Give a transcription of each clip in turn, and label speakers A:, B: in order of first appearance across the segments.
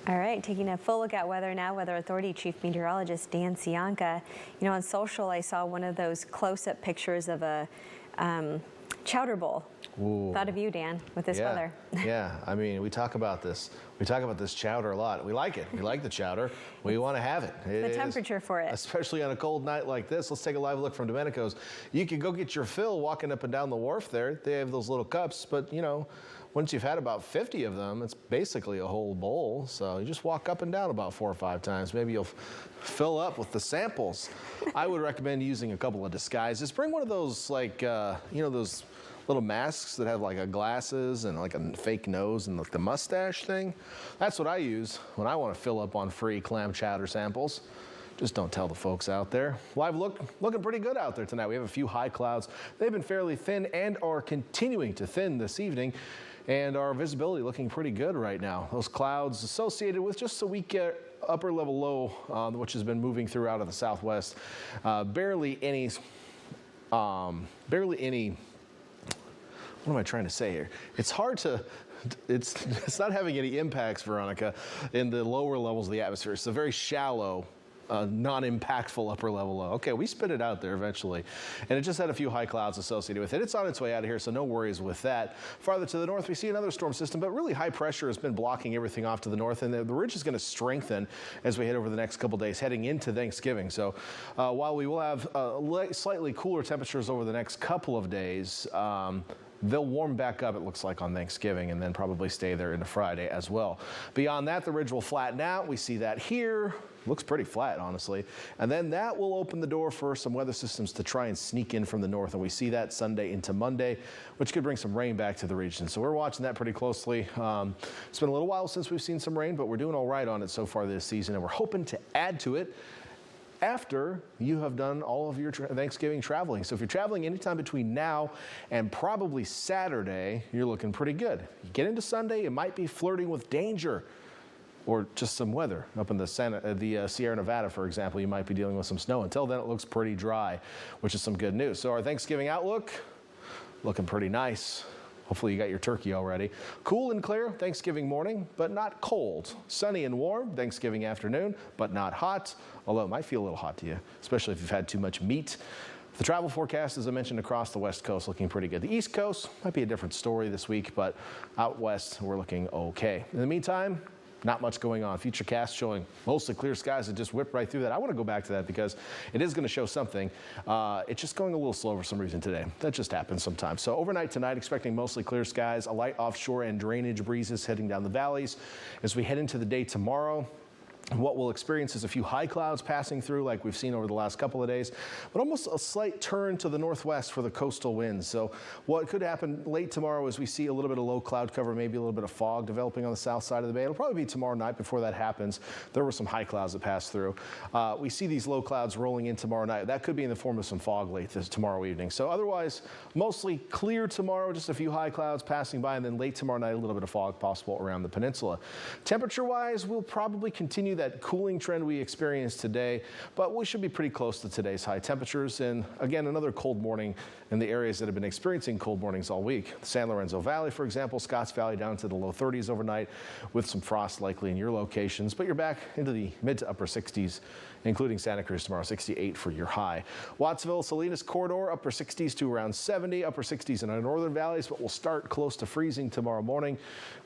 A: All right, taking a full look at weather now. Weather Authority Chief Meteorologist Dan Cianca. You know, on social, I saw one of those close-up pictures of a chowder bowl.
B: Ooh.
A: Thought of you, Dan, with this weather.
B: Yeah, I mean, we talk about this chowder a lot. We like it. We like the chowder. We want to have it.
A: The temperature for it.
B: Especially on a cold night like this. Let's take a live look from Domenico's. You can go get your fill walking up and down the wharf there. They have those little cups, but you know, once you've had about 50 of them, it's basically a whole bowl. So you just walk up and down about 4 or 5 times. Maybe you'll fill up with the samples. I would recommend using a couple of disguises. Bring one of those, like, you know, those little masks that have like a glasses and like a fake nose and like the mustache thing. That's what I use when I want to fill up on free clam chowder samples. Just don't tell the folks out there. Live look, looking pretty good out there tonight. We have a few high clouds. They've been fairly thin and are continuing to thin this evening. And our visibility looking pretty good right now. Those clouds associated with just a weak upper level low, which has been moving through out of the southwest. Barely any, what am I trying to say here? It's hard to, it's not having any impacts, Veronica, in the lower levels of the atmosphere. It's a very shallow, non-impactful upper level low. Okay, we spit it out there eventually. And it just had a few high clouds associated with it. It's on its way out of here, so no worries with that. Farther to the north, we see another storm system, but really high pressure has been blocking everything off to the north, and the ridge is going to strengthen as we head over the next couple days, heading into Thanksgiving. So while we will have slightly cooler temperatures over the next couple of days, they'll warm back up, it looks like, on Thanksgiving, and then probably stay there into Friday as well. Beyond that, the ridge will flatten out. We see that here. Looks pretty flat, honestly. And then that will open the door for some weather systems to try and sneak in from the north. And we see that Sunday into Monday, which could bring some rain back to the region. So we're watching that pretty closely. It's been a little while since we've seen some rain, but we're doing all right on it so far this season. And we're hoping to add to it after you have done all of your Thanksgiving traveling. So if you're traveling anytime between now and probably Saturday, you're looking pretty good. You get into Sunday, you might be flirting with danger or just some weather. Up in the Sierra Nevada, for example, you might be dealing with some snow. Until then, it looks pretty dry, which is some good news. So our Thanksgiving outlook, looking pretty nice. Hopefully you got your turkey already. Cool and clear Thanksgiving morning, but not cold. Sunny and warm Thanksgiving afternoon, but not hot, although it might feel a little hot to you, especially if you've had too much meat. The travel forecast, as I mentioned, across the West Coast looking pretty good. The East Coast might be a different story this week, but out west we're looking okay. In the meantime, not much going on. Futurecast showing mostly clear skies that just whipped right through that. I want to go back to that because it is going to show something. It's just going a little slow for some reason today. That just happens sometimes. So overnight tonight, expecting mostly clear skies, a light offshore and drainage breezes heading down the valleys. As we head into the day tomorrow, what we'll experience is a few high clouds passing through like we've seen over the last couple of days, but almost a slight turn to the northwest for the coastal winds. So what could happen late tomorrow is we see a little bit of low cloud cover, maybe a little bit of fog developing on the south side of the bay. It'll probably be tomorrow night before that happens. There were some high clouds that passed through. We see these low clouds rolling in tomorrow night. That could be in the form of some fog late tomorrow evening. So otherwise, mostly clear tomorrow, just a few high clouds passing by, and then late tomorrow night, a little bit of fog possible around the peninsula. Temperature-wise, we'll probably continue that cooling trend we experienced today, but we should be pretty close to today's high temperatures. And again, another cold morning in the areas that have been experiencing cold mornings all week. The San Lorenzo Valley, for example, Scotts Valley down to the low 30s overnight with some frost likely in your locations, but you're back into the mid to upper 60s, including Santa Cruz tomorrow, 68 for your high. Wattsville, Salinas corridor, upper 60s to around 70, upper 60s in our northern valleys, but we'll start close to freezing tomorrow morning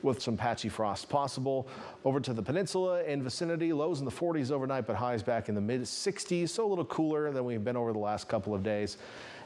B: with some patchy frost possible. Over to the peninsula and vicinity, lows in the 40s overnight, but highs back in the mid 60s, so a little cooler than we've been over the last couple of days.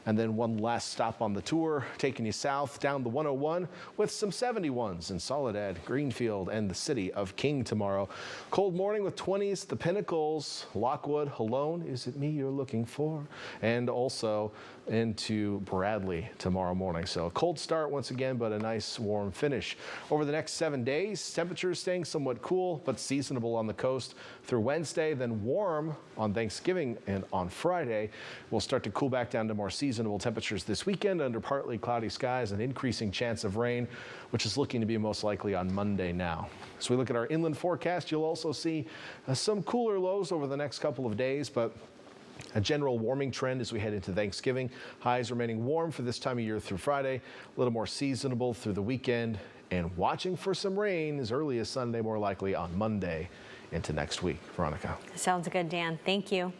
B: And then one last stop on the tour, taking you south down the 101 with some 71s in Soledad, Greenfield, and the city of King tomorrow. Cold morning with 20s, the Pinnacles, Lockwood, Halone, is it me you're looking for? And also into Bradley tomorrow morning. So a cold start once again, but a nice warm finish. Over the next 7 days, temperatures staying somewhat cool, but seasonable on the coast through Wednesday, then warm on Thanksgiving and on Friday. We'll start to cool back down to more seasonable temperatures this weekend under partly cloudy skies and increasing chance of rain, which is looking to be most likely on Monday now. As we look at our inland forecast, you'll also see some cooler lows over the next couple of days, but a general warming trend as we head into Thanksgiving. Highs remaining warm for this time of year through Friday, a little more seasonable through the weekend and watching for some rain as early as Sunday, more likely on Monday into next week. Veronica.
A: Sounds good, Dan. Thank you.